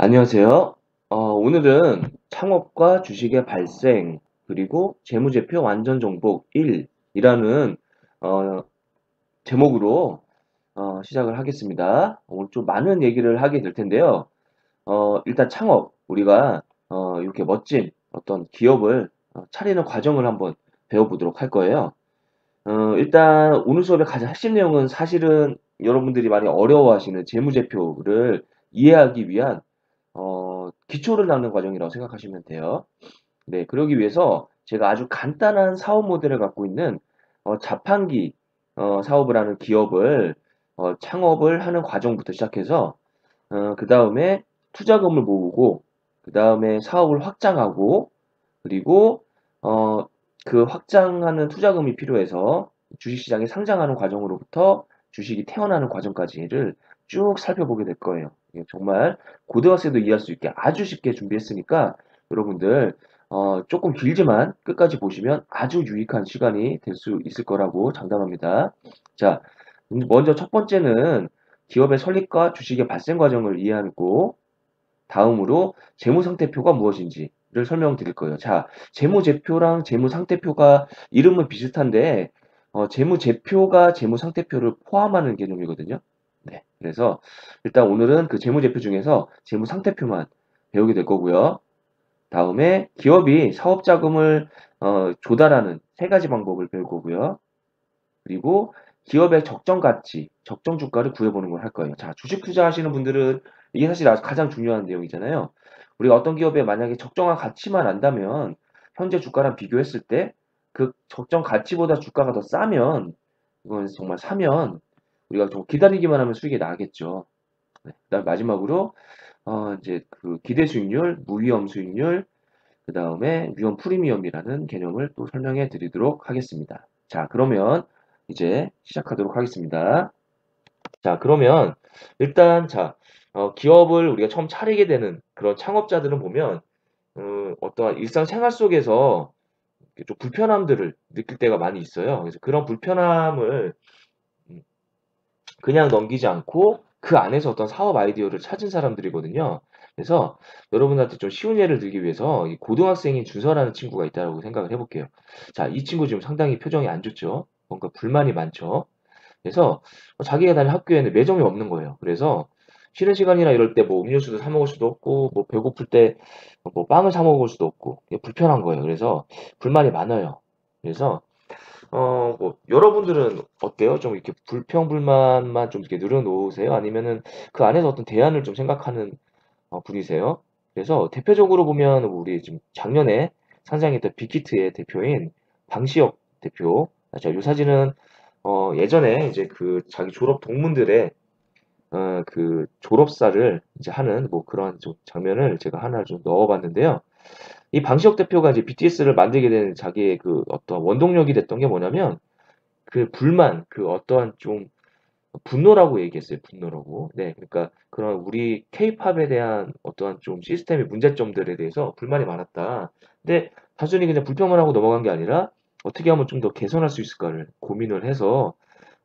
안녕하세요. 오늘은 창업과 주식의 발생, 그리고 재무제표 완전 정복 1이라는 제목으로 시작을 하겠습니다. 오늘 좀 많은 얘기를 하게 될 텐데요. 일단 창업, 우리가 이렇게 멋진 어떤 기업을 차리는 과정을 한번 배워보도록 할 거예요. 일단 오늘 수업의 가장 핵심 내용은 사실은 여러분들이 많이 어려워하시는 재무제표를 이해하기 위한 기초를 닦는 과정이라고 생각하시면 돼요. 네, 그러기 위해서 제가 아주 간단한 사업 모델을 갖고 있는 자판기 사업을 하는 기업을 창업을 하는 과정부터 시작해서 그 다음에 투자금을 모으고 그 다음에 사업을 확장하고 그리고 어, 그 확장하는 투자금이 필요해서 주식시장에 상장하는 과정으로부터 주식이 태어나는 과정까지를 쭉 살펴보게 될 거예요. 이게 정말 고등학생도 이해할 수 있게 아주 쉽게 준비했으니까 여러분들 조금 길지만 끝까지 보시면 아주 유익한 시간이 될 수 있을 거라고 장담합니다. 자, 먼저 첫 번째는 기업의 설립과 주식의 발생 과정을 이해하고 다음으로 재무상태표가 무엇인지를 설명드릴 거예요. 자, 재무제표랑 재무상태표가 이름은 비슷한데 재무제표가 재무상태표를 포함하는 개념이거든요. 네, 그래서 일단 오늘은 그 재무제표 중에서 재무상태표만 배우게 될 거고요. 다음에 기업이 사업자금을 조달하는 세 가지 방법을 배울 거고요. 그리고 기업의 적정 가치, 적정 주가를 구해보는 걸 할 거예요. 자, 주식 투자하시는 분들은 이게 사실 가장 중요한 내용이잖아요. 우리가 어떤 기업에 만약에 적정한 가치만 안다면 현재 주가랑 비교했을 때 그 적정 가치보다 주가가 더 싸면 이건 정말 사면 우리가 좀 기다리기만 하면 수익이 나겠죠. 네, 그다음 마지막으로 이제 그 기대 수익률, 무위험 수익률, 그 다음에 위험 프리미엄이라는 개념을 또 설명해 드리도록 하겠습니다. 자, 그러면 이제 시작하도록 하겠습니다. 자, 그러면 일단 자, 기업을 우리가 처음 차리게 되는 그런 창업자들은 보면 어떠한 일상생활 속에서 좀 불편함들을 느낄 때가 많이 있어요. 그래서 그런 불편함을 음, 그냥 넘기지 않고 그 안에서 어떤 사업 아이디어를 찾은 사람들이거든요. 그래서 여러분한테 좀 쉬운 예를 들기 위해서 이 고등학생인 준서라는 친구가 있다고 생각을 해볼게요. 자, 이 친구 지금 상당히 표정이 안 좋죠? 뭔가 불만이 많죠? 그래서 자기가 다니는 학교에는 매점이 없는 거예요. 그래서 쉬는 시간이나 이럴 때 뭐 음료수도 사 먹을 수도 없고 뭐 배고플 때 뭐 빵을 사 먹을 수도 없고 불편한 거예요. 그래서 불만이 많아요. 그래서 뭐 여러분들은 어때요? 좀 이렇게 불평불만만 좀 이렇게 늘어놓으세요? 아니면은 그 안에서 어떤 대안을 좀 생각하는 분이세요? 그래서 대표적으로 보면 우리 지금 작년에 상장했던 빅히트의 대표인 방시혁 대표. 자, 이 사진은 예전에 이제 그 자기 졸업 동문들의 그 졸업사를 이제 하는 뭐 그런 좀 장면을 제가 하나 좀 넣어봤는데요. 이 방시혁 대표가 이제 BTS를 만들게 된 자기의 그 어떤 원동력이 됐던 게 뭐냐면 그 불만, 그 어떠한 좀 분노라고 얘기했어요. 분노라고. 네, 그러니까 그런 우리 케이팝에 대한 어떠한 좀 시스템의 문제점들에 대해서 불만이 많았다. 근데 단순히 그냥 불평만 하고 넘어간 게 아니라 어떻게 하면 좀 더 개선할 수 있을까를 고민을 해서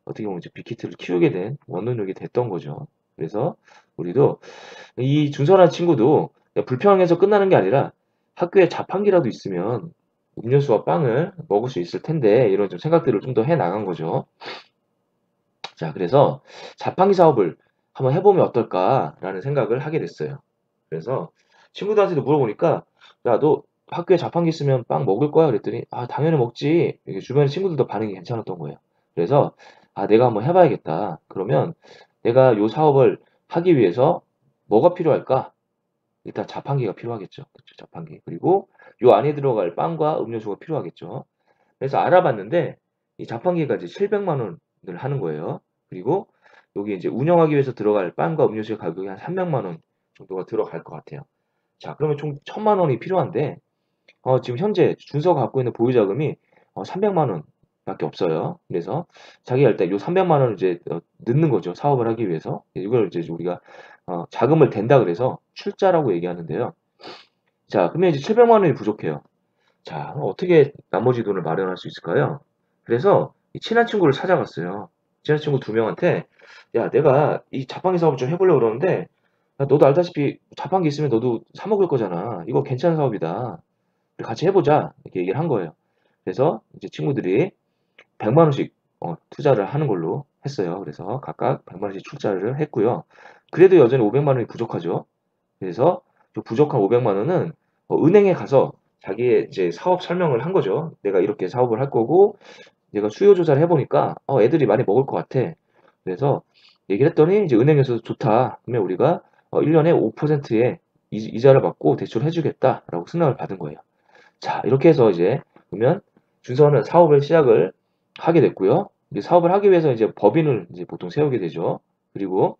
어떻게 보면 이제 빅히트를 키우게 된 원동력이 됐던 거죠. 그래서 우리도 이 준서라는 친구도 그냥 불평해서 끝나는 게 아니라 학교에 자판기라도 있으면 음료수와 빵을 먹을 수 있을 텐데 이런 좀 생각들을 좀 더 해 나간 거죠. 자, 그래서 자판기 사업을 한번 해보면 어떨까라는 생각을 하게 됐어요. 그래서 친구들한테도 물어보니까 야, 너 학교에 자판기 있으면 빵 먹을 거야? 그랬더니 아, 당연히 먹지. 이게 주변 친구들도 반응이 괜찮았던 거예요. 그래서 아, 내가 한번 해봐야겠다. 그러면 내가 요 사업을 하기 위해서 뭐가 필요할까? 일단 자판기가 필요하겠죠. 그쵸, 자판기. 그리고 요 안에 들어갈 빵과 음료수가 필요하겠죠. 그래서 알아봤는데 이 자판기가 이제 700만 원을 하는 거예요. 그리고 여기 이제 운영하기 위해서 들어갈 빵과 음료수의 가격이 한 300만 원 정도가 들어갈 것 같아요. 자, 그러면 총 1000만 원이 필요한데 지금 현재 준서가 갖고 있는 보유 자금이 300만 원밖에 없어요. 그래서 자기가 일단 요 300만 원을 이제 넣는 거죠. 사업을 하기 위해서. 이걸 이제 우리가 자금을 댄다 그래서 출자라고 얘기하는데요. 자, 그러면 이제 700만 원이 부족해요. 자, 어떻게 나머지 돈을 마련할 수 있을까요? 그래서 이 친한 친구를 찾아갔어요. 친한 친구 두 명한테, 야, 내가 이 자판기 사업을 좀 해보려고 그러는데, 야, 너도 알다시피 자판기 있으면 너도 사 먹을 거잖아. 이거 괜찮은 사업이다. 우리 같이 해보자. 이렇게 얘기를 한 거예요. 그래서 이제 친구들이 100만 원씩 투자를 하는 걸로 했어요. 그래서 각각 100만 원씩 출자를 했고요. 그래도 여전히 500만 원이 부족하죠. 그래서 그 부족한 500만 원은 은행에 가서 자기의 이제 사업 설명을 한 거죠. 내가 이렇게 사업을 할 거고, 내가 수요 조사를 해보니까 애들이 많이 먹을 것 같아. 그래서 얘기를 했더니 이제 은행에서 좋다. 그러면 우리가 1년에 5%의 이자를 받고 대출을 해주겠다라고 승낙을 받은 거예요. 자, 이렇게 해서 이제 그러면 준서는 사업을 시작을 하게 됐고요. 이제 사업을 하기 위해서 이제 법인을 이제 보통 세우게 되죠. 그리고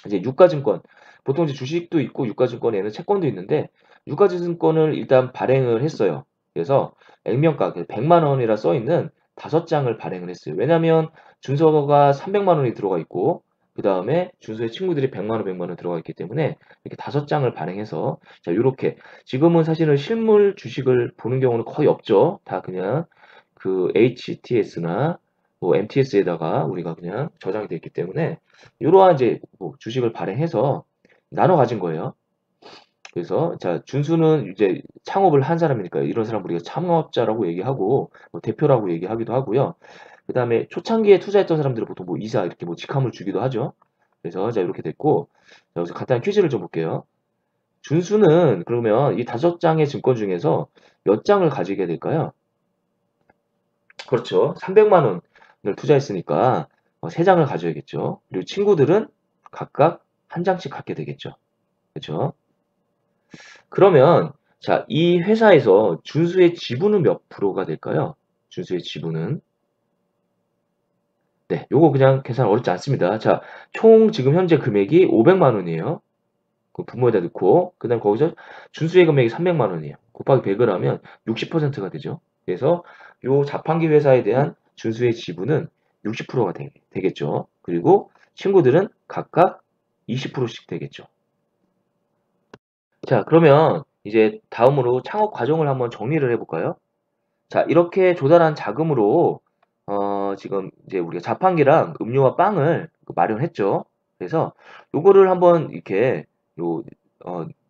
이제 유가증권, 보통 이제 주식도 있고 유가증권에는 채권도 있는데 유가증권을 일단 발행을 했어요. 그래서 액면가 100만 원이라 써 있는 5장을 발행을 했어요. 왜냐하면 준서가 300만 원이 들어가 있고 그 다음에 준서의 친구들이 100만 원, 100만 원 들어가 있기 때문에 이렇게 5장을 발행해서 자 이렇게 지금은 사실은 실물 주식을 보는 경우는 거의 없죠. 다 그냥 그 HTS나 뭐 MTS에다가 우리가 그냥 저장이 되어 있기 때문에 이러한 이제 뭐 주식을 발행해서 나눠 가진 거예요. 그래서 자 준수는 이제 창업을 한 사람이니까 이런 사람 우리가 창업자라고 얘기하고 뭐 대표라고 얘기하기도 하고요. 그 다음에 초창기에 투자했던 사람들은 보통 뭐 이사 이렇게 뭐 직함을 주기도 하죠. 그래서 자 이렇게 됐고 자, 여기서 간단한 퀴즈를 좀 볼게요. 준수는 그러면 이 5장의 증권 중에서 몇 장을 가지게 될까요? 그렇죠. 300만 원을 투자했으니까 3장을 가져야겠죠. 그리고 친구들은 각각 한 장씩 갖게 되겠죠. 그렇죠? 그러면 자, 이 회사에서 준수의 지분은 몇 프로가 될까요? 준수의 지분은 네, 요거 그냥 계산 어렵지 않습니다. 자, 총 지금 현재 금액이 500만 원이에요. 그 부모에다 넣고 그다음 거기서 준수의 금액이 300만 원이에요. 곱하기 100을 하면 60%가 되죠. 그래서 요 자판기 회사에 대한 준수의 지분은 60%가 되겠죠. 그리고 친구들은 각각 20%씩 되겠죠. 자, 그러면 이제 다음으로 창업 과정을 한번 정리를 해볼까요? 자, 이렇게 조달한 자금으로 지금 이제 우리가 자판기랑 음료와 빵을 마련했죠. 그래서 요거를 한번 이렇게 요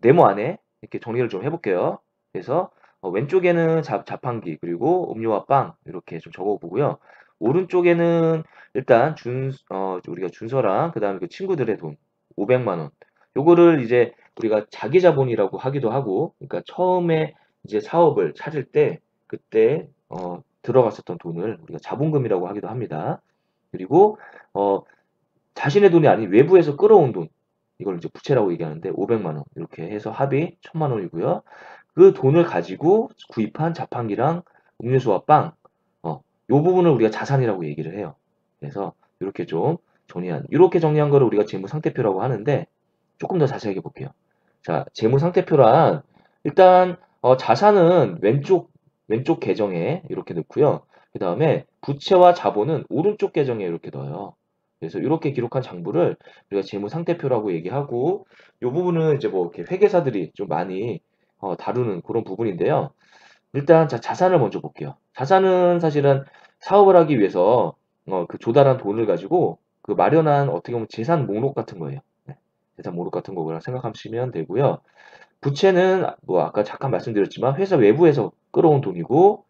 네모 안에 이렇게 정리를 좀 해볼게요. 그래서 왼쪽에는 자판기 그리고 음료와 빵 이렇게 좀 적어보고요. 오른쪽에는 일단 우리가 준서랑 그다음에 그 친구들의 돈 500만 원. 요거를 이제 우리가 자기 자본이라고 하기도 하고, 그러니까 처음에 이제 사업을 찾을 때 그때 들어갔었던 돈을 우리가 자본금이라고 하기도 합니다. 그리고 어, 자신의 돈이 아닌 외부에서 끌어온 돈, 이걸 이제 부채라고 얘기하는데 500만 원 이렇게 해서 합이 1000만 원이고요. 그 돈을 가지고 구입한 자판기랑 음료수와 빵, 요 부분을 우리가 자산이라고 얘기를 해요. 그래서 이렇게 좀 이렇게 정리한 거를 우리가 재무 상태표라고 하는데 조금 더 자세하게 볼게요. 자, 재무 상태표란 일단 자산은 왼쪽 계정에 이렇게 넣고요. 그 다음에 부채와 자본은 오른쪽 계정에 이렇게 넣어요. 그래서 이렇게 기록한 장부를 우리가 재무 상태표라고 얘기하고 이 부분은 이제 뭐 이렇게 회계사들이 좀 많이 다루는 그런 부분인데요. 일단 자, 자산을 먼저 볼게요. 자산은 사실은 사업을 하기 위해서 그 조달한 돈을 가지고 그 마련한 어떻게 보면 재산 목록 같은 거예요. 네, 재산 목록 같은 거라 생각하시면 되고요. 부채는 뭐 아까 잠깐 말씀드렸지만 회사 외부에서 끌어온 돈이고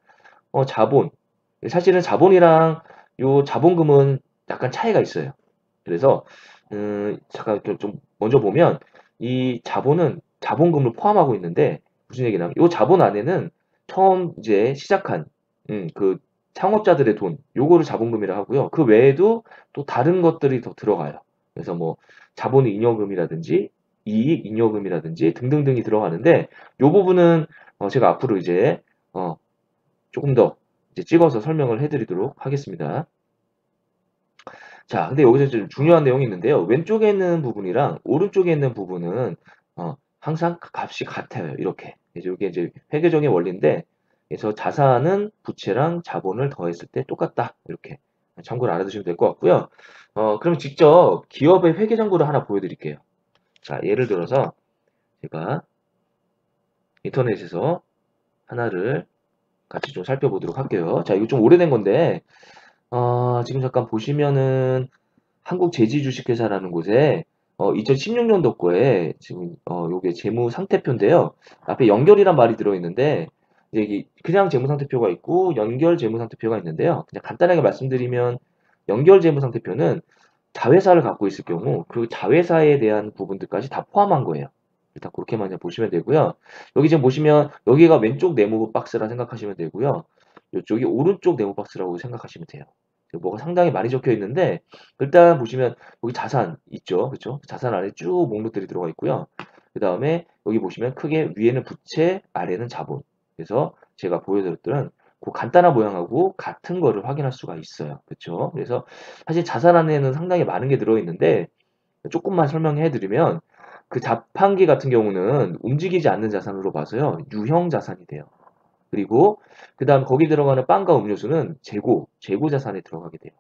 자본. 사실은 자본이랑 요 자본금은 약간 차이가 있어요. 그래서 잠깐 좀 먼저 보면 이 자본은 자본금을 포함하고 있는데 무슨 얘기냐면 요 자본 안에는 처음 이제 시작한 그 창업자들의 돈 요거를 자본금이라 하고요. 그 외에도 또 다른 것들이 더 들어가요. 그래서 뭐 자본 잉여금이라든지 이익 잉여금이라든지 등등등이 들어가는데 요 부분은 제가 앞으로 이제 어, 조금 더 이제 찍어서 설명을 해드리도록 하겠습니다. 자, 근데 여기서 좀 중요한 내용이 있는데요. 왼쪽에 있는 부분이랑 오른쪽에 있는 부분은 항상 값이 같아요. 이렇게. 이게 이제 회계적인 원리인데, 그래서 자산은 부채랑 자본을 더했을 때 똑같다. 이렇게 참고를 알아두시면 될 것 같고요. 그럼 직접 기업의 회계정보를 하나 보여드릴게요. 자, 예를 들어서 제가 인터넷에서 하나를 같이 좀 살펴보도록 할게요. 자, 이거 좀 오래된 건데, 지금 잠깐 보시면은 한국제지주식회사라는 곳에 2016년도 거에 지금 요게 재무 상태표인데요. 앞에 연결이란 말이 들어있는데 이제 이게 그냥 재무 상태표가 있고 연결 재무 상태표가 있는데요. 그냥 간단하게 말씀드리면 연결 재무 상태표는 자회사를 갖고 있을 경우 그 자회사에 대한 부분들까지 다 포함한 거예요. 일단 그렇게만 그냥 보시면 되고요. 여기 지금 보시면 여기가 왼쪽 네모 박스라 생각하시면 되고요. 이쪽이 오른쪽 네모 박스라고 생각하시면 돼요. 뭐가 상당히 많이 적혀 있는데 일단 보시면 여기 자산 있죠, 그렇죠? 자산 안에 쭉 목록들이 들어가 있고요. 그 다음에 여기 보시면 크게 위에는 부채, 아래는 자본. 그래서 제가 보여드렸던 그 간단한 모양하고 같은 거를 확인할 수가 있어요, 그렇죠? 그래서 사실 자산 안에는 상당히 많은 게 들어있는데 조금만 설명해 드리면 그 자판기 같은 경우는 움직이지 않는 자산으로 봐서요, 유형 자산이 돼요. 그리고 그 다음 거기 들어가는 빵과 음료수는 재고 자산에 들어가게 돼요.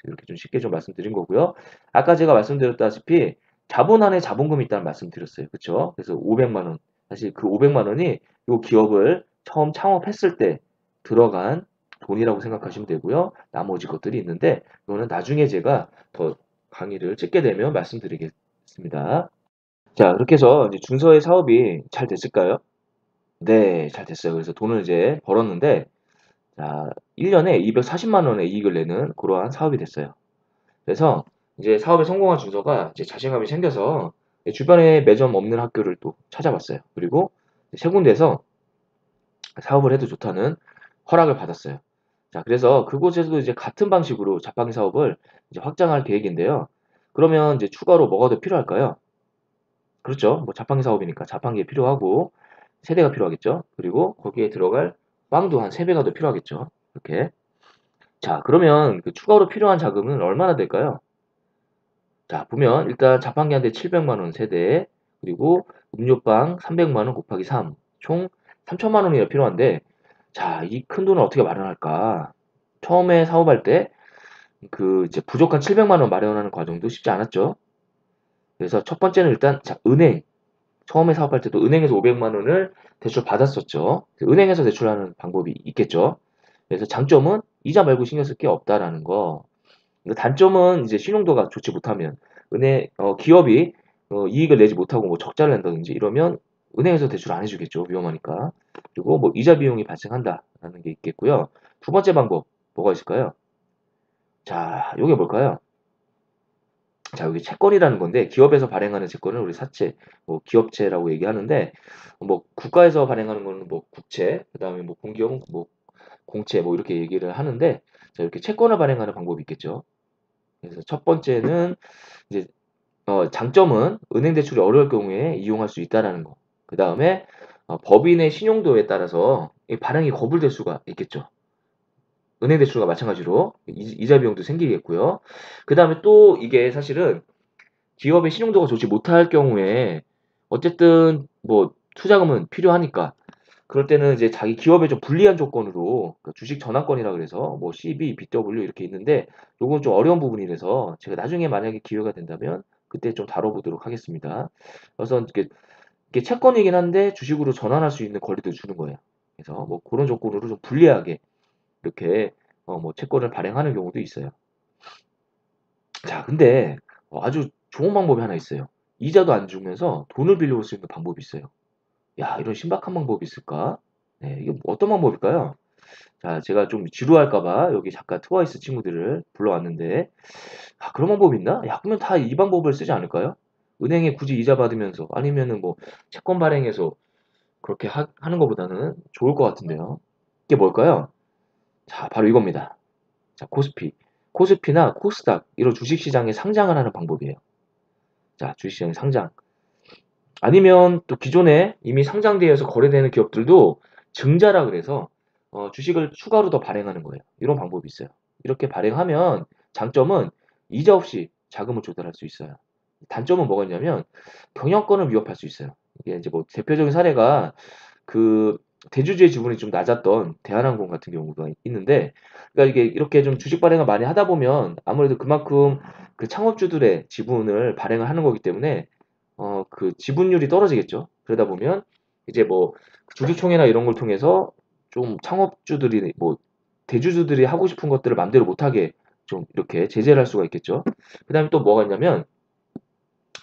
이렇게 좀 쉽게 좀 말씀드린 거고요. 아까 제가 말씀드렸다시피 자본 안에 자본금이 있다는 말씀드렸어요. 그쵸? 그래서 500만 원. 사실 그 500만 원이 이 기업을 처음 창업했을 때 들어간 돈이라고 생각하시면 되고요. 나머지 것들이 있는데 이거는 나중에 제가 더 강의를 찍게 되면 말씀드리겠습니다. 자, 그렇게 해서 이제 준서의 사업이 잘 됐을까요? 네, 잘 됐어요. 그래서 돈을 이제 벌었는데 자, 1년에 240만 원의 이익을 내는 그러한 사업이 됐어요. 그래서 이제 사업에 성공한 준서가 이제 자신감이 생겨서 주변에 매점 없는 학교를 또 찾아봤어요. 그리고 세 군데에서 사업을 해도 좋다는 허락을 받았어요. 자, 그래서 그곳에서도 이제 같은 방식으로 자판기 사업을 이제 확장할 계획인데요. 그러면 이제 추가로 뭐가 더 필요할까요? 그렇죠. 뭐 자판기 사업이니까 자판기에 필요하고 세대가 필요하겠죠. 그리고 거기에 들어갈 빵도 한 3배가 더 필요하겠죠. 이렇게. 자, 그러면 그 추가로 필요한 자금은 얼마나 될까요? 자, 보면 일단 자판기 한 대 700만 원 세대, 그리고 음료빵 300만 원 곱하기 3, 총 3천만 원이 필요한데, 자, 이 큰 돈을 어떻게 마련할까? 처음에 사업할 때 그 이제 부족한 700만 원 마련하는 과정도 쉽지 않았죠. 그래서 첫 번째는 일단 자, 은행. 처음에 사업할 때도 은행에서 500만 원을 대출 받았었죠. 은행에서 대출하는 방법이 있겠죠. 그래서 장점은 이자 말고 신경 쓸 게 없다라는 거. 단점은 이제 신용도가 좋지 못하면 기업이 이익을 내지 못하고 뭐 적자를 낸다든지 이러면 은행에서 대출 안 해주겠죠. 위험하니까. 그리고 뭐 이자 비용이 발생한다라는 게 있겠고요. 두 번째 방법 뭐가 있을까요? 자, 요게 뭘까요? 자, 여기 채권이라는 건데 기업에서 발행하는 채권을 우리 사채, 뭐 기업채라고 얘기하는데 뭐 국가에서 발행하는 거는 뭐 국채, 그다음에 뭐 공기업은 뭐 공채 뭐 이렇게 얘기를 하는데 자, 이렇게 채권을 발행하는 방법이 있겠죠. 그래서 첫 번째는 이제 장점은 은행 대출이 어려울 경우에 이용할 수 있다라는 거. 그 다음에 법인의 신용도에 따라서 이 발행이 거부될 수가 있겠죠. 은행 대출과 마찬가지로 이자 비용도 생기겠고요. 그 다음에 또 이게 사실은 기업의 신용도가 좋지 못할 경우에 어쨌든 뭐 투자금은 필요하니까 그럴 때는 이제 자기 기업에 좀 불리한 조건으로 그 주식 전환권이라 그래서 뭐 CB, BW 이렇게 있는데 요건 좀 어려운 부분이라서 제가 나중에 만약에 기회가 된다면 그때 좀 다뤄보도록 하겠습니다. 그래서 이게 채권이긴 한데 주식으로 전환할 수 있는 권리도 주는 거예요. 그래서 뭐 그런 조건으로 좀 불리하게 이렇게 뭐 채권을 발행하는 경우도 있어요. 자, 근데 아주 좋은 방법이 하나 있어요. 이자도 안 주면서 돈을 빌려올 수 있는 방법이 있어요. 야, 이런 신박한 방법이 있을까? 네, 이게 어떤 방법일까요? 자, 제가 좀 지루할까 봐 여기 잠깐 트와이스 친구들을 불러왔는데, 아, 그런 방법이 있나? 야, 그러면 다 이 방법을 쓰지 않을까요? 은행에 굳이 이자 받으면서 아니면은 뭐 채권 발행해서 그렇게 하는 것보다는 좋을 것 같은데요. 이게 뭘까요? 자, 바로 이겁니다. 자, 코스피. 코스피나 코스닥 이런 주식시장에 상장을 하는 방법이에요. 자, 주식시장에 상장. 아니면 또 기존에 이미 상장되어서 거래되는 기업들도 증자라 그래서 주식을 추가로 더 발행하는 거예요. 이런 방법이 있어요. 이렇게 발행하면 장점은 이자 없이 자금을 조달할 수 있어요. 단점은 뭐가 있냐면 경영권을 위협할 수 있어요. 이게 이제 뭐 대표적인 사례가 그 대주주의 지분이 좀 낮았던 대한항공 같은 경우가 있는데, 그러니까 이게 이렇게 좀 주식 발행을 많이 하다 보면 아무래도 그만큼 그 창업주들의 지분을 발행을 하는 거기 때문에 그 지분율이 떨어지겠죠. 그러다 보면 이제 뭐 주주총회나 이런 걸 통해서 좀 창업주들이 뭐 대주주들이 하고 싶은 것들을 마음대로 못하게 좀 이렇게 제재를 할 수가 있겠죠. 그다음에 또 뭐가 있냐면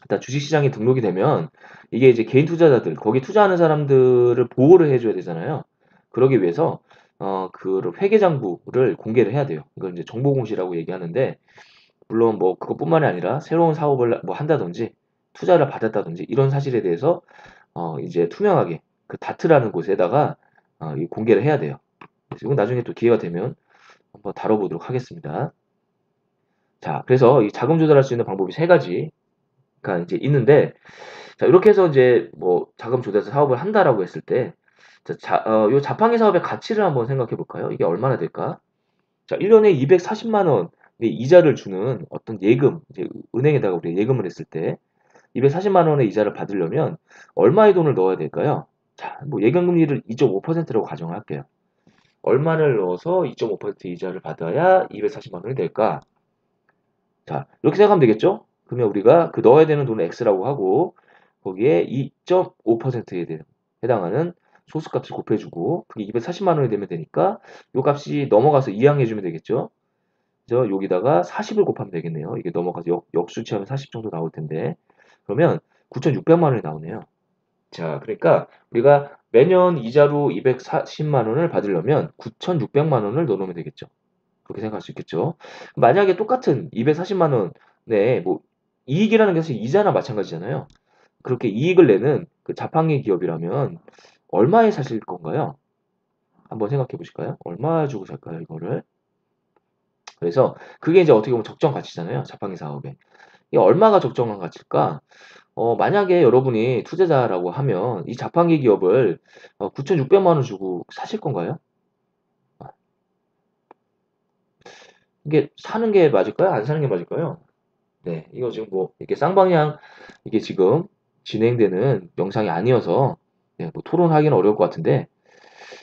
일단 주식시장에 등록이 되면 이게 이제 개인 투자자들, 거기 투자하는 사람들을 보호를 해줘야 되잖아요. 그러기 위해서 그 회계장부를 공개를 해야 돼요. 이걸 이제 정보공시라고 얘기하는데, 물론 뭐 그것뿐만이 아니라 새로운 사업을 뭐 한다든지 투자를 받았다든지 이런 사실에 대해서 이제 투명하게 그 다트라는 곳에다가 이 공개를 해야 돼요. 그래서 이건 나중에 또 기회가 되면 한번 다뤄보도록 하겠습니다. 자, 그래서 이 자금 조달할 수 있는 방법이 세 가지가 이제 있는데, 자, 이렇게 해서 이제 뭐 자금 조달해서 사업을 한다라고 했을 때, 요 자판기 사업의 가치를 한번 생각해 볼까요? 이게 얼마나 될까? 자, 1년에 240만 원의 이자를 주는 어떤 예금, 이제 은행에다가 우리가 예금을 했을 때 240만 원의 이자를 받으려면 얼마의 돈을 넣어야 될까요? 자, 뭐 예금금리를 2.5%라고 가정할게요. 얼마를 넣어서 2.5% 이자를 받아야 240만 원이 될까? 자, 이렇게 생각하면 되겠죠? 그러면 우리가 그 넣어야 되는 돈을 X라고 하고 거기에 2.5%에 해당하는 소수값을 곱해주고 그게 240만 원이 되면 되니까 요 값이 넘어가서 이항해주면 되겠죠? 그래서 여기다가 40을 곱하면 되겠네요. 이게 넘어가서 역수치하면 40 정도 나올 텐데 그러면 9,600만 원이 나오네요. 자, 그러니까 우리가 매년 이자로 240만 원을 받으려면 9,600만 원을 넣어놓으면 되겠죠. 그렇게 생각할 수 있겠죠. 만약에 똑같은 240만 원에 뭐 이익이라는 게 사실 이자나 마찬가지잖아요. 그렇게 이익을 내는 그 자판기 기업이라면 얼마에 사실 건가요? 한번 생각해 보실까요? 얼마 주고 살까요, 이거를? 그래서 그게 이제 어떻게 보면 적정 가치잖아요, 자판기 사업에. 이게 얼마가 적정한 가치일까? 만약에 여러분이 투자자라고 하면 이 자판기 기업을 9,600만 원 주고 사실 건가요? 이게 사는 게 맞을까요? 안 사는 게 맞을까요? 네, 이거 지금 뭐 이렇게 쌍방향 이게 지금 진행되는 영상이 아니어서 네, 뭐 토론하기는 어려울 것 같은데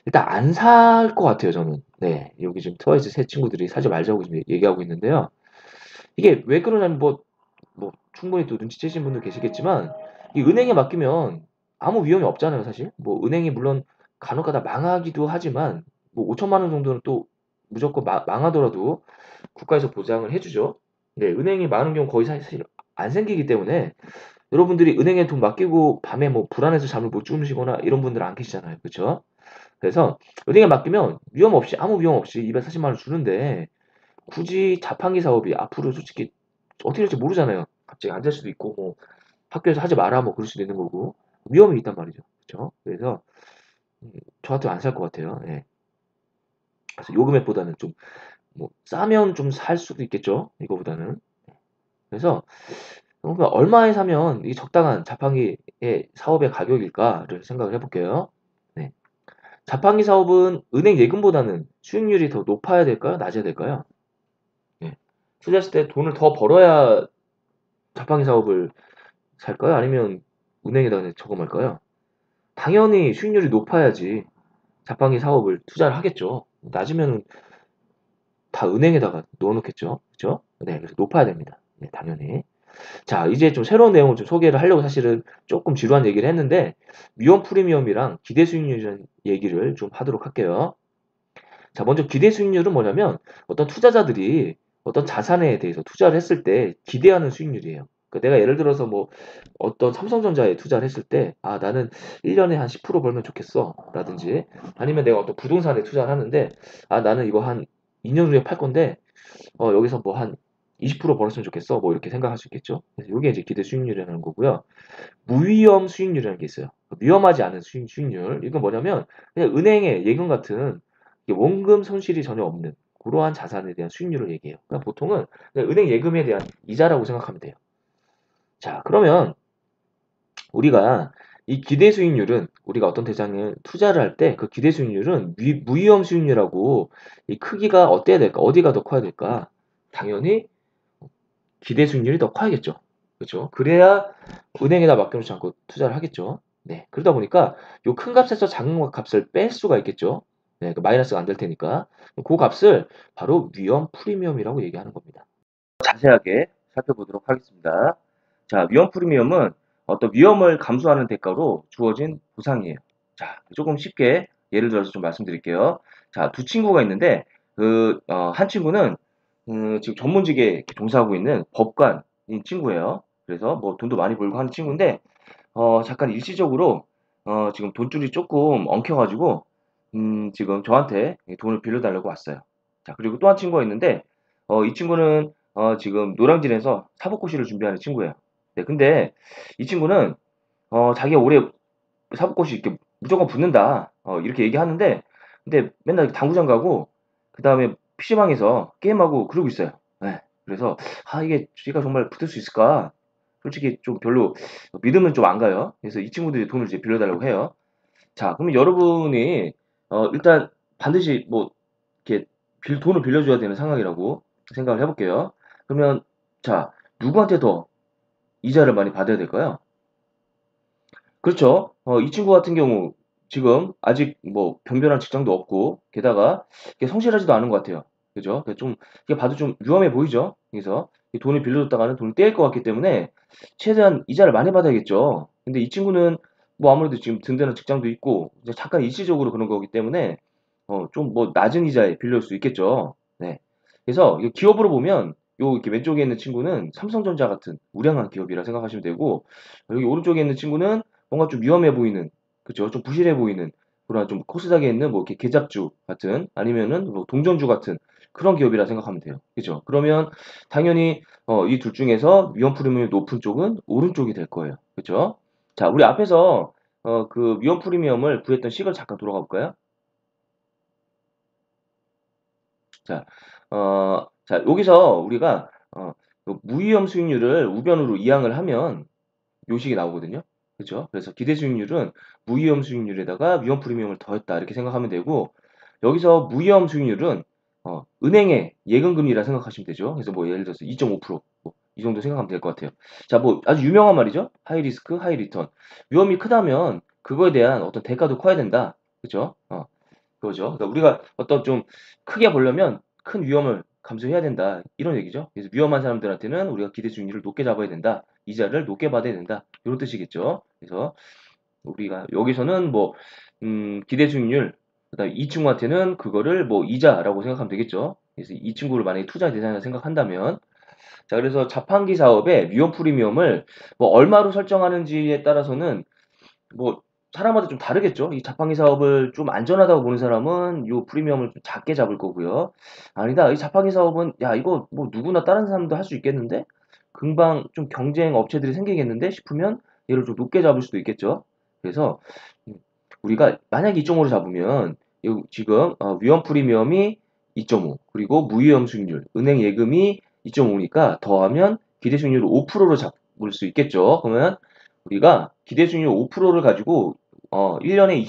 일단 안 살 것 같아요, 저는. 네, 여기 지금 트와이스 세 친구들이 사지 말자고 지금 얘기하고 있는데요. 이게 왜 그러냐면 뭐 충분히 또 눈치채신 분들 계시겠지만 이 은행에 맡기면 아무 위험이 없잖아요, 사실. 뭐 은행이 물론 간혹가다 망하기도 하지만 뭐 5천만 원 정도는 또 무조건 망하더라도 국가에서 보장을 해주죠. 네, 은행이 많은 경우 거의 사실 안 생기기 때문에 여러분들이 은행에 돈 맡기고 밤에 뭐 불안해서 잠을 못 주무시거나 이런 분들 안 계시잖아요. 그렇죠? 그래서 은행에 맡기면 위험 없이 아무 위험 없이 240만 원 주는데 굳이 자판기 사업이 앞으로 솔직히 어떻게 될지 모르잖아요. 갑자기 안 될 수도 있고 뭐 학교에서 하지 마라 뭐 그럴 수도 있는 거고 위험이 있단 말이죠. 그렇죠? 그래서 저 같으면 안 살 것 같아요. 예. 그래서 요 금액보다는 좀 뭐 싸면 좀 살 수도 있겠죠. 이거보다는. 그래서 그러니까 얼마에 사면 이 적당한 자판기의 사업의 가격일까를 생각을 해볼게요. 네. 자판기 사업은 은행 예금보다는 수익률이 더 높아야 될까요? 낮아야 될까요? 네. 투자했을 때 돈을 더 벌어야 자판기 사업을 살까요? 아니면 은행에다가 저금할까요? 당연히 수익률이 높아야지 자판기 사업을 투자를 하겠죠. 낮으면 다 은행에다가 넣어놓겠죠. 그렇죠? 네, 그래서 높아야 됩니다. 네, 당연히. 자, 이제 좀 새로운 내용을 좀 소개를 하려고 사실은 조금 지루한 얘기를 했는데 위험 프리미엄이랑 기대 수익률이라는 얘기를 좀 하도록 할게요. 자, 먼저 기대 수익률은 뭐냐면 어떤 투자자들이 어떤 자산에 대해서 투자를 했을 때 기대하는 수익률이에요. 그러니까 내가 예를 들어서 뭐 어떤 삼성전자에 투자를 했을 때, 아, 나는 1년에 한 10% 벌면 좋겠어. 라든지, 아니면 내가 어떤 부동산에 투자를 하는데, 아, 나는 이거 한 2년 후에 팔 건데, 여기서 뭐 한 20% 벌었으면 좋겠어. 뭐 이렇게 생각할 수 있겠죠. 그래서 이게 이제 기대 수익률이라는 거고요. 무위험 수익률이라는 게 있어요. 위험하지 않은 수익률. 이건 뭐냐면, 그냥 은행의 예금 같은 원금 손실이 전혀 없는 그러한 자산에 대한 수익률을 얘기해요. 그러니까 보통은 그냥 은행 예금에 대한 이자라고 생각하면 돼요. 자, 그러면 우리가 이 기대 수익률은 우리가 어떤 대상에 투자를 할 때 그 기대 수익률은 무위험 수익률하고 이 크기가 어때야 될까? 어디가 더 커야 될까? 당연히 기대 수익률이 더 커야겠죠. 그렇죠? 그래야 은행에다 맡겨놓지 않고 투자를 하겠죠. 네. 그러다 보니까 요 큰 값에서 작은 값을 뺄 수가 있겠죠. 네. 그 마이너스가 안 될 테니까. 그 값을 바로 위험 프리미엄이라고 얘기하는 겁니다. 자세하게 살펴보도록 하겠습니다. 자, 위험 프리미엄은 어떤 위험을 감수하는 대가로 주어진 보상이에요. 자, 조금 쉽게 예를 들어서 좀 말씀드릴게요. 자, 두 친구가 있는데 한 친구는 지금 전문직에 종사하고 있는 법관인 친구예요. 그래서 뭐 돈도 많이 벌고 하는 친구인데 잠깐 일시적으로 지금 돈줄이 조금 엉켜가지고 지금 저한테 돈을 빌려달라고 왔어요. 자, 그리고 또 한 친구가 있는데 이 친구는 지금 노량진에서 사법고시를 준비하는 친구예요. 네, 근데 이 친구는 자기가 올해 사법고시 이렇게 무조건 붙는다 이렇게 얘기하는데 근데 맨날 당구장 가고 그 다음에 PC방에서 게임하고 그러고 있어요. 네, 그래서 이게 쥐가 정말 붙을 수 있을까? 솔직히 좀 별로 믿음은 좀 안 가요. 그래서 이 친구들이 돈을 이제 빌려달라고 해요. 자, 그러면 여러분이 일단 반드시 뭐 이렇게 돈을 빌려줘야 되는 상황이라고 생각을 해볼게요. 그러면 자, 누구한테 더 이자를 많이 받아야 될까요? 그렇죠. 이 친구 같은 경우 지금 아직 뭐 변변한 직장도 없고 게다가 이게 성실하지도 않은 것 같아요. 그죠? 좀 이게 봐도 좀 위험해 보이죠? 그래서 이 돈을 빌려줬다가는 돈을 떼일 것 같기 때문에 최대한 이자를 많이 받아야겠죠. 근데 이 친구는 뭐 아무래도 지금 든든한 직장도 있고 이제 잠깐 일시적으로 그런 거기 때문에 좀 뭐 낮은 이자에 빌려올 수 있겠죠. 네. 그래서 이 기업으로 보면 요 이렇게 왼쪽에 있는 친구는 삼성전자 같은 우량한 기업이라 생각하시면 되고 여기 오른쪽에 있는 친구는 뭔가 좀 위험해 보이는, 그죠? 좀 부실해 보이는 그런 좀 코스닥에 있는 뭐 이렇게 계잡주 같은 아니면은 뭐 동전주 같은 그런 기업이라 생각하면 돼요. 그죠? 그러면 당연히 이 둘 중에서 위험 프리미엄이 높은 쪽은 오른쪽이 될 거예요. 그죠? 자, 우리 앞에서 그 위험 프리미엄을 구했던 식을 잠깐 돌아가 볼까요? 자, 여기서 우리가 그 무위험 수익률을 우변으로 이항을 하면 요식이 나오거든요. 그죠? 그래서 기대 수익률은 무위험 수익률에다가 위험 프리미엄을 더했다 이렇게 생각하면 되고 여기서 무위험 수익률은 은행의 예금금리라 생각하시면 되죠. 그래서 뭐 예를 들어서 2.5%, 뭐이 정도 생각하면 될 것 같아요. 자, 뭐 아주 유명한 말이죠. 하이 리스크, 하이 리턴. 위험이 크다면 그거에 대한 어떤 대가도 커야 된다. 그죠? 그거죠. 그러니까 우리가 어떤 좀 크게 보려면 큰 위험을 감수해야 된다. 이런 얘기죠. 그래서 위험한 사람들한테는 우리가 기대 수익률을 높게 잡아야 된다. 이자를 높게 받아야 된다. 이런 뜻이겠죠. 그래서 우리가 여기서는 뭐 기대 수익률 그다음에 이 친구한테는 그거를 뭐 이자라고 생각하면 되겠죠. 그래서 이 친구를 만약에 투자 대상이라 생각한다면 자, 그래서 자판기 사업의 위험 프리미엄을 뭐 얼마로 설정하는지에 따라서는 뭐 사람마다 좀 다르겠죠. 이 자판기 사업을 좀 안전하다고 보는 사람은 요 프리미엄을 좀 작게 잡을 거고요. 아니다. 이 자판기 사업은 야 이거 뭐 누구나 다른 사람도 할 수 있겠는데 금방 좀 경쟁 업체들이 생기겠는데 싶으면 얘를 좀 높게 잡을 수도 있겠죠. 그래서 음, 우리가 만약에 2.5로 잡으면 지금 위험 프리미엄이 2.5 그리고 무위험 수익률 은행 예금이 2.5니까 더하면 기대 수익률을 5%로 잡을 수 있겠죠. 그러면 우리가 기대 수익률 5%를 가지고 1년에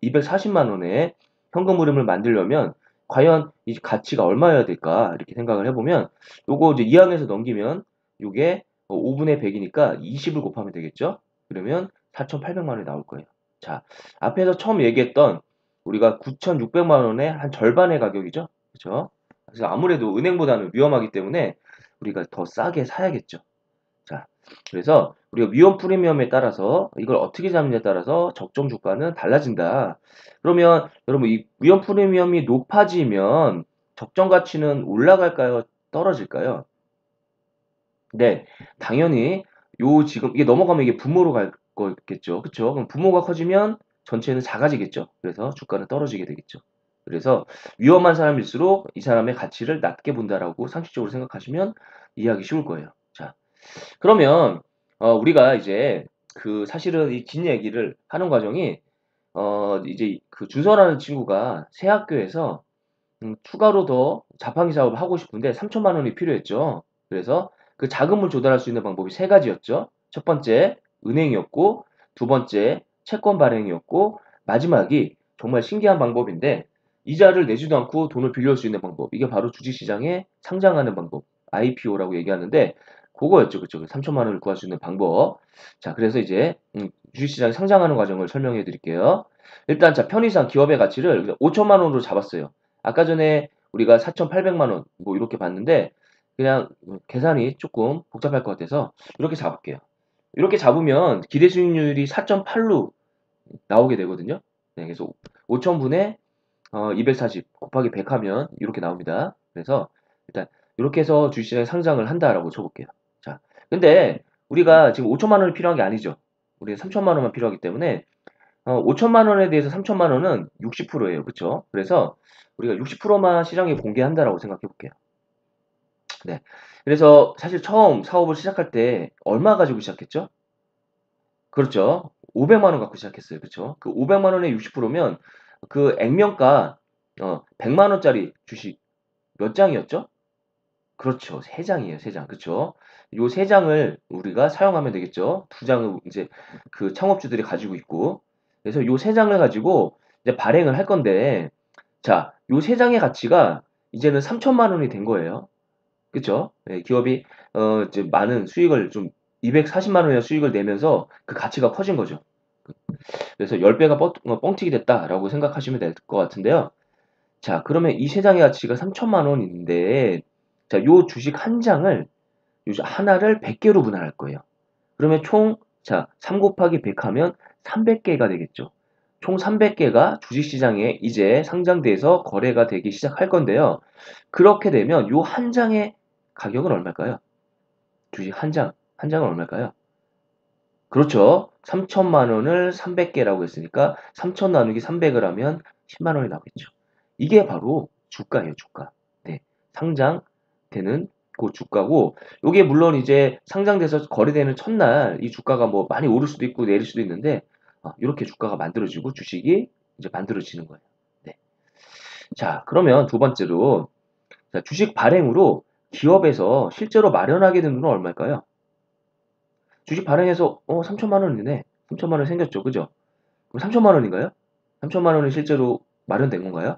240만 원의 현금 흐름을 만들려면 과연 이 가치가 얼마여야 될까 이렇게 생각을 해보면 요거 이제 이항에서 넘기면 요게 5분의 100이니까 20을 곱하면 되겠죠? 그러면 4,800만 원이 나올 거예요. 자, 앞에서 처음 얘기했던 우리가 9,600만 원의 한 절반의 가격이죠? 그렇죠? 그래서 아무래도 은행보다는 위험하기 때문에 우리가 더 싸게 사야겠죠. 자, 그래서 우리가 위험 프리미엄에 따라서 이걸 어떻게 잡느냐에 따라서 적정 주가는 달라진다. 그러면 여러분 이 위험 프리미엄이 높아지면 적정 가치는 올라갈까요? 떨어질까요? 네, 당연히 요 지금 이게 넘어가면 이게 분모로 갈 거겠죠. 그쵸? 그럼 분모가 커지면 전체는 작아지겠죠. 그래서 주가는 떨어지게 되겠죠. 그래서 위험한 사람일수록 이 사람의 가치를 낮게 본다라고 상식적으로 생각하시면 이해하기 쉬울 거예요. 자, 그러면 우리가 이제 그 사실은 이 긴 얘기를 하는 과정이 이제 그 준서라는 친구가 새 학교에서 추가로 더 자판기 사업을 하고 싶은데 3천만 원이 필요했죠. 그래서 그 자금을 조달할 수 있는 방법이 세 가지였죠. 첫 번째 은행이었고 두 번째 채권 발행이었고 마지막이 정말 신기한 방법인데 이자를 내지도 않고 돈을 빌려올 수 있는 방법. 이게 바로 주식시장에 상장하는 방법. IPO라고 얘기하는데 그거였죠. 그쵸? 3천만 원을 구할 수 있는 방법. 자, 그래서 이제 주식시장에 상장하는 과정을 설명해 드릴게요. 일단 자 편의상 기업의 가치를 5천만 원으로 잡았어요. 아까 전에 우리가 4,800만 원 뭐 이렇게 봤는데 그냥 계산이 조금 복잡할 것 같아서 이렇게 잡을게요. 이렇게 잡으면 기대 수익률이 4.8로 나오게 되거든요. 네, 그래서 5,000분의 240 곱하기 100 하면 이렇게 나옵니다. 그래서 일단 이렇게 해서 주식시장에 상장을 한다라고 쳐볼게요. 자, 근데 우리가 지금 5천만 원이 필요한 게 아니죠. 우리 3천만 원만 필요하기 때문에 5천만 원에 대해서 3천만 원은 60%예요. 그쵸? 그래서 우리가 60%만 시장에 공개한다라고 생각해 볼게요. 네. 그래서 사실 처음 사업을 시작할 때 얼마 가지고 시작했죠? 그렇죠. 500만 원 갖고 시작했어요. 그쵸? 그 500만 원의 60%면 그 액면가 100만 원짜리 주식 몇 장이었죠? 그렇죠. 3장이에요. 3장. 그쵸? 요 3장을 우리가 사용하면 되겠죠. 2장은 이제 그 창업주들이 가지고 있고. 그래서 요 3장을 가지고 이제 발행을 할 건데, 자, 요 3장의 가치가 이제는 3천만 원이 된 거예요. 그쵸? 예, 기업이 이제 많은 수익을 좀 240만 원의 수익을 내면서 그 가치가 커진 거죠. 그래서 10배가 뻥튀기 됐다라고 생각하시면 될 것 같은데요. 자, 그러면 이 3장의 가치가 3천만 원인데, 자, 요 주식 한 장을 요즘 하나를 100개로 분할할 거예요. 그러면 총, 자, 3 곱하기 100 하면 300개가 되겠죠. 총 300개가 주식시장에 이제 상장돼서 거래가 되기 시작할 건데요. 그렇게 되면 요 한 장의 가격은 얼마일까요? 주식 한 장은 얼마일까요? 그렇죠. 3천만 원을 300개라고 했으니까 3천 나누기 300을 하면 10만 원이 나오겠죠. 이게 바로 주가예요, 주가. 네. 상장되는 그 주가고, 요게 물론 이제 상장돼서 거래되는 첫날 이 주가가 뭐 많이 오를 수도 있고 내릴 수도 있는데, 이렇게 주가가 만들어지고 주식이 이제 만들어지는 거예요. 네. 자, 그러면 두 번째로, 자, 주식 발행으로 기업에서 실제로 마련하게 된 돈은 얼마일까요? 주식 발행해서 3천만 원이네. 3천만 원 생겼죠. 그죠? 그럼 3천만 원인가요? 3천만 원이 실제로 마련된 건가요?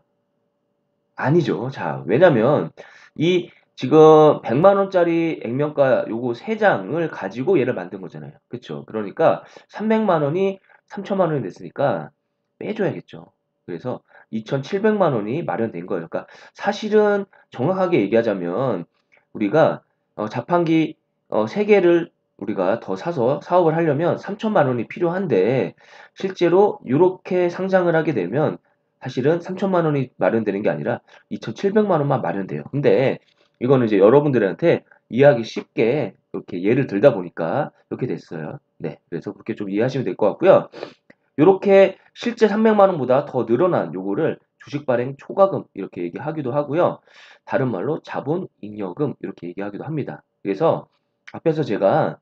아니죠. 자, 왜냐면 이 지금 100만 원짜리 액면가 요거 3장을 가지고 얘를 만든 거잖아요. 그쵸? 그러니까 300만 원이 3천만 원이 됐으니까 빼줘야겠죠. 그래서 2,700만 원이 마련된 거예요. 그러니까 사실은 정확하게 얘기하자면 우리가 자판기 3개를 우리가 더 사서 사업을 하려면 3천만 원이 필요한데 실제로 요렇게 상장을 하게 되면 사실은 3천만 원이 마련되는 게 아니라 2,700만 원만 마련돼요. 근데 이거는 이제 여러분들한테 이해하기 쉽게 이렇게 예를 들다 보니까 이렇게 됐어요. 네. 그래서 그렇게 좀 이해하시면 될 것 같고요. 요렇게 실제 300만 원보다 더 늘어난 요거를 주식 발행 초과금 이렇게 얘기하기도 하고요. 다른 말로 자본 잉여금 이렇게 얘기하기도 합니다. 그래서 앞에서 제가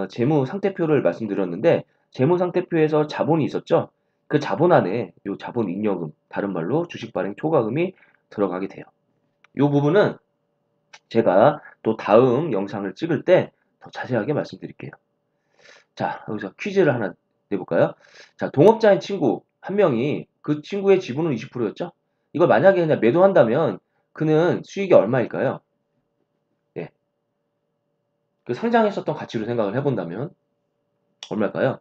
재무 상태표를 말씀드렸는데 재무 상태표에서 자본이 있었죠. 그 자본 안에 요 자본 잉여금, 다른 말로 주식 발행 초과금이 들어가게 돼요. 요 부분은 제가 또 다음 영상을 찍을 때 더 자세하게 말씀드릴게요. 자, 여기서 퀴즈를 하나 내볼까요? 자, 동업자인 친구 한 명이 그 친구의 지분은 20%였죠? 이걸 만약에 그냥 매도한다면 그는 수익이 얼마일까요? 네. 그 상장했었던 가치로 생각을 해본다면 얼마일까요?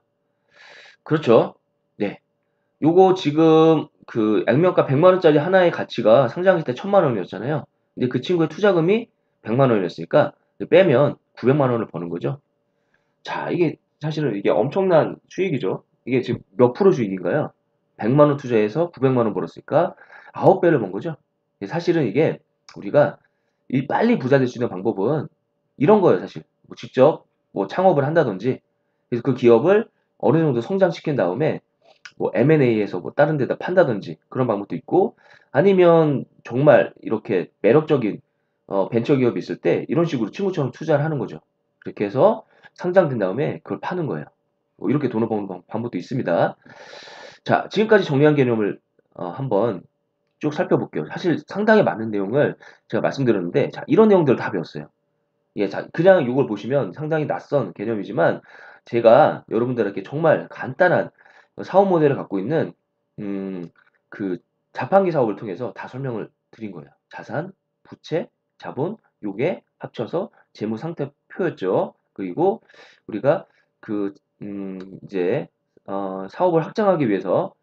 그렇죠. 네. 요거 지금 그 액면가 100만 원짜리 하나의 가치가 상장했을 때 1000만 원이었잖아요. 근데 그 친구의 투자금이 100만 원이었으니까 빼면 900만 원을 버는 거죠. 자, 이게 사실은 이게 엄청난 수익이죠. 이게 지금 몇 프로 수익인가요? 100만 원 투자해서 900만 원 벌었으니까 9배를 번 거죠. 사실은 이게 우리가 이 빨리 부자 될 수 있는 방법은 이런 거예요, 사실. 뭐 직접 뭐 창업을 한다든지 그래서 그 기업을 어느 정도 성장시킨 다음에 뭐 M&A에서 뭐 다른 데다 판다든지 그런 방법도 있고 아니면 정말 이렇게 매력적인 벤처 기업이 있을 때 이런 식으로 친구처럼 투자를 하는 거죠. 그렇게 해서 상장된 다음에 그걸 파는 거예요. 뭐 이렇게 돈을 버는 방법도 있습니다. 자, 지금까지 정리한 개념을 한번 쭉 살펴볼게요. 사실 상당히 많은 내용을 제가 말씀드렸는데 자, 이런 내용들을 다 배웠어요. 예, 자, 그냥 이걸 보시면 상당히 낯선 개념이지만 제가 여러분들에게 정말 간단한 사업 모델을 갖고 있는 음, 그 자판기 사업을 통해서 다 설명을 드린 거예요. 자산, 부채, 자본, 요게 합쳐서 재무 상태표였죠. 그리고 우리가 그 이제 사업을 확장하기 위해서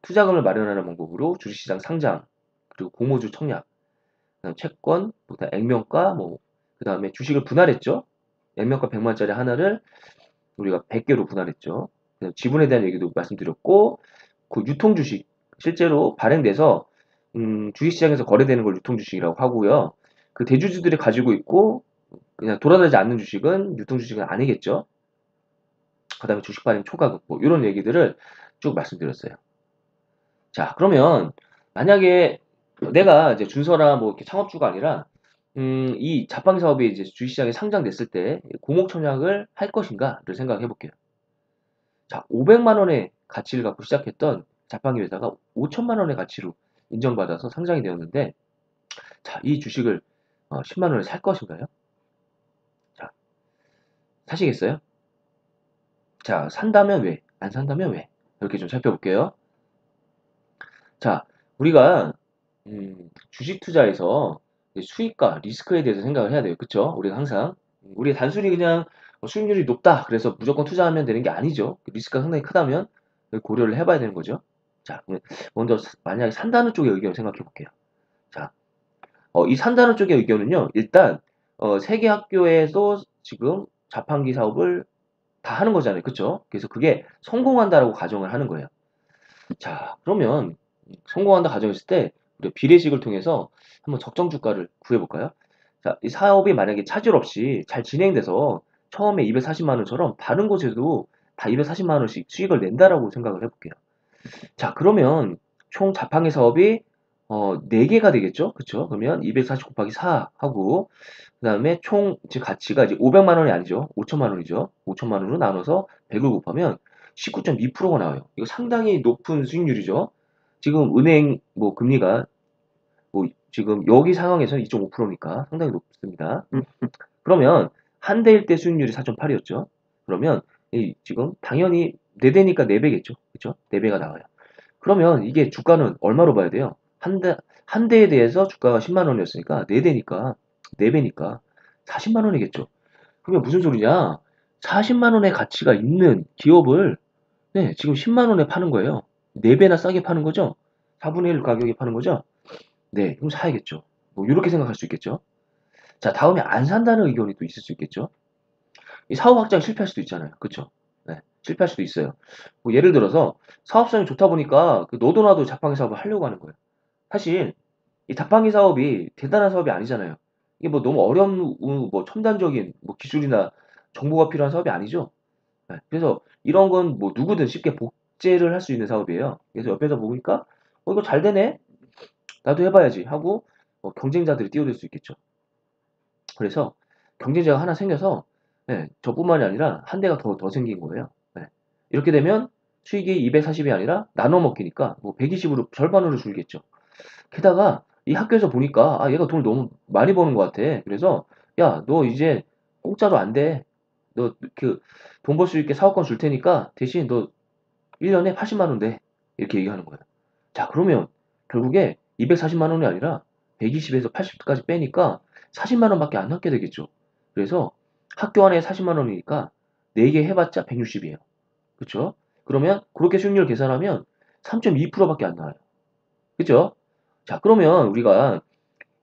투자금을 마련하는 방법으로 주식시장 상장, 그리고 공모주 청약, 그다음 채권, 그다음 액면가, 뭐 그다음에 주식을 분할했죠. 액면가 100만 원짜리 하나를 우리가 100개로 분할했죠. 지분에 대한 얘기도 말씀드렸고, 그 유통 주식 실제로 발행돼서 주식시장에서 거래되는 걸 유통 주식이라고 하고요. 그 대주주들이 가지고 있고 그냥 돌아다니지 않는 주식은 유통 주식은 아니겠죠. 그다음에 주식 발행 초과금 뭐 이런 얘기들을 쭉 말씀드렸어요. 자, 그러면 만약에 내가 이제 준서나 뭐 이렇게 창업주가 아니라 이 자판기 사업이 이제 주식시장에 상장됐을 때 공모청약을 할 것인가를 생각해 볼게요. 자, 500만 원의 가치를 갖고 시작했던 자판기 회사가 5천만 원의 가치로 인정받아서 상장이 되었는데, 자, 이 주식을 10만 원에 살 것인가요? 자, 사시겠어요? 자, 산다면 왜? 안 산다면 왜? 이렇게 좀 살펴볼게요. 자, 우리가 주식 투자에서 수익과 리스크에 대해서 생각을 해야 돼요. 그쵸? 우리가 항상 우리 단순히 그냥 수익률이 높다 그래서 무조건 투자하면 되는 게 아니죠. 리스크가 상당히 크다면 고려를 해봐야 되는 거죠. 자, 그러면 먼저 만약에 산다는 쪽의 의견을 생각해 볼게요. 자, 이 산다는 쪽의 의견은요. 일단 세계 학교에서 지금 자판기 사업을 다 하는 거잖아요. 그쵸? 그래서 그게 성공한다라고 가정을 하는 거예요. 자, 그러면 성공한다 가정했을 때 우리가 비례식을 통해서 한번 적정 주가를 구해볼까요? 자, 이 사업이 만약에 차질 없이 잘 진행돼서 처음에 240만 원처럼 다른 곳에도 다 240만 원씩 수익을 낸다라고 생각을 해볼게요. 자, 그러면 총 자판기 사업이 4개가 되겠죠? 그쵸? 그러면 240 곱하기 4 하고 그다음에 총 즉 가치가 이제 500만 원이 아니죠. 5천만 원이죠. 5천만 원으로 나눠서 100을 곱하면 19.2%가 나와요. 이거 상당히 높은 수익률이죠. 지금 은행 뭐 금리가 뭐 지금 여기 상황에서는 2.5%니까 상당히 높습니다. 그러면 한 대일 때 수익률이 4.8이었죠. 그러면 지금 당연히 4대니까 4배겠죠. 그렇죠? 4배가 나와요. 그러면 이게 주가는 얼마로 봐야 돼요? 한 대에 대해서 주가가 10만 원이었으니까 4대니까 4배니까 40만 원이겠죠. 그러면 무슨 소리냐? 40만 원의 가치가 있는 기업을 네, 지금 10만 원에 파는 거예요. 4배나 싸게 파는 거죠? 4분의 1 가격에 파는 거죠? 네, 그럼 사야겠죠. 뭐 이렇게 생각할 수 있겠죠. 자, 다음에 안 산다는 의견이 또 있을 수 있겠죠. 이 사업 확장이 실패할 수도 있잖아요. 그쵸? 네, 실패할 수도 있어요. 뭐 예를 들어서 사업성이 좋다 보니까 그 너도 나도 자판기 사업을 하려고 하는 거예요. 사실 이 자판기 사업이 대단한 사업이 아니잖아요. 이게 뭐 너무 어려운 뭐 첨단적인 뭐 기술이나 정보가 필요한 사업이 아니죠. 네, 그래서 이런 건 뭐 누구든 쉽게 복제를 할 수 있는 사업이에요. 그래서 옆에서 보니까 이거 잘 되네. 나도 해봐야지 하고 경쟁자들이 뛰어들 수 있겠죠. 그래서 경쟁자가 하나 생겨서 네, 저뿐만이 아니라 한 대가 더 생긴 거예요. 네. 이렇게 되면 수익이 240이 아니라 나눠 먹기니까 뭐 120으로 절반으로 줄겠죠. 게다가 이 학교에서 보니까 얘가 돈을 너무 많이 버는 것 같아. 그래서 야, 너 이제 공짜로 안 돼. 너 그 돈 벌 수 있게 사업권 줄 테니까 대신 너 1년에 80만 원 내. 이렇게 얘기하는 거예요. 자, 그러면 결국에 240만 원이 아니라 120에서 80까지 빼니까 40만 원밖에 안 남게 되겠죠. 그래서 학교 안에 40만 원이니까 4개 해봤자 160이에요. 그쵸? 그러면 그렇게 수익률 계산하면 3.2%밖에 안 나와요. 그죠? 자, 그러면 우리가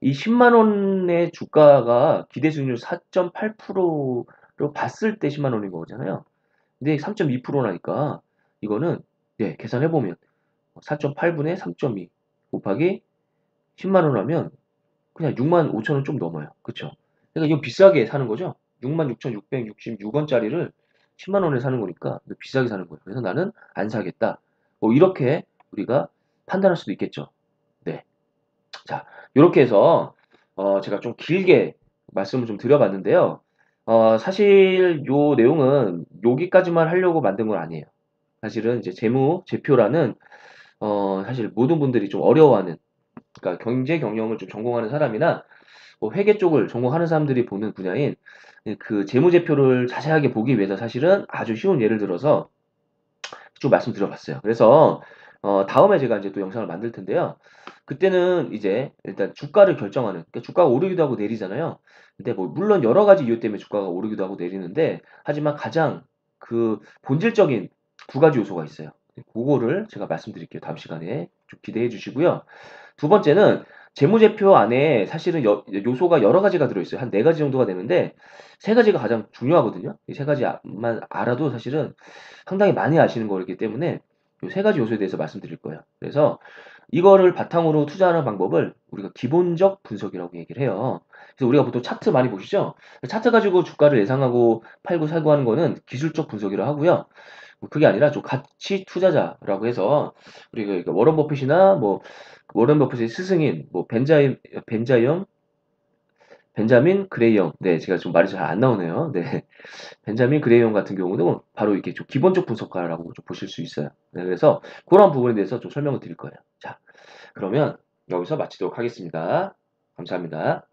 이 10만 원의 주가가 기대 수익률 4.8%로 봤을 때 10만 원인 거잖아요. 근데 3.2%나니까 이거는 네, 계산해 보면 4.8분의 3.2 곱하기 10만 원 하면 그냥 6만 5천 원 좀 넘어요. 그쵸? 그러니까 이거 비싸게 사는 거죠. 6만 6,666원짜리를 10만 원에 사는 거니까 비싸게 사는 거예요. 그래서 나는 안 사겠다. 뭐 이렇게 우리가 판단할 수도 있겠죠. 네. 자, 이렇게 해서 제가 좀 길게 말씀을 좀 드려봤는데요. 사실 요 내용은 여기까지만 하려고 만든 건 아니에요. 사실은 이제 재무, 제표라는 사실 모든 분들이 좀 어려워하는 그러니까 경제 경영을 좀 전공하는 사람이나 뭐 회계 쪽을 전공하는 사람들이 보는 분야인 그 재무제표를 자세하게 보기 위해서 사실은 아주 쉬운 예를 들어서 좀 말씀드려봤어요. 그래서 다음에 제가 이제 또 영상을 만들 텐데요. 그때는 이제 일단 주가를 결정하는 그러니까 주가가 오르기도 하고 내리잖아요. 근데 뭐 물론 여러 가지 이유 때문에 주가가 오르기도 하고 내리는데 하지만 가장 그 본질적인 두 가지 요소가 있어요. 그거를 제가 말씀드릴게요. 다음 시간에 좀 기대해 주시고요. 두 번째는 재무제표 안에 사실은 요소가 여러 가지가 들어있어요. 한 네 가지 정도가 되는데 세 가지가 가장 중요하거든요. 이 세 가지만 알아도 사실은 상당히 많이 아시는 거기 때문에 이 세 가지 요소에 대해서 말씀드릴 거예요. 그래서 이거를 바탕으로 투자하는 방법을 우리가 기본적 분석이라고 얘기를 해요. 그래서 우리가 보통 차트 많이 보시죠? 차트 가지고 주가를 예상하고 팔고 사고 하는 거는 기술적 분석이라 하고요. 뭐 그게 아니라 좀 가치 투자자라고 해서 우리가 그 워런 버핏이나 뭐 워런 버핏의 스승인 뭐 벤자민 그레이엄. 네, 제가 좀 말이 잘 안 나오네요. 네. 벤자민 그레이엄 같은 경우는 바로 이렇게 좀 기본적 분석가라고 좀 보실 수 있어요. 네, 그래서 그런 부분에 대해서 좀 설명을 드릴 거예요. 자, 그러면 여기서 마치도록 하겠습니다. 감사합니다.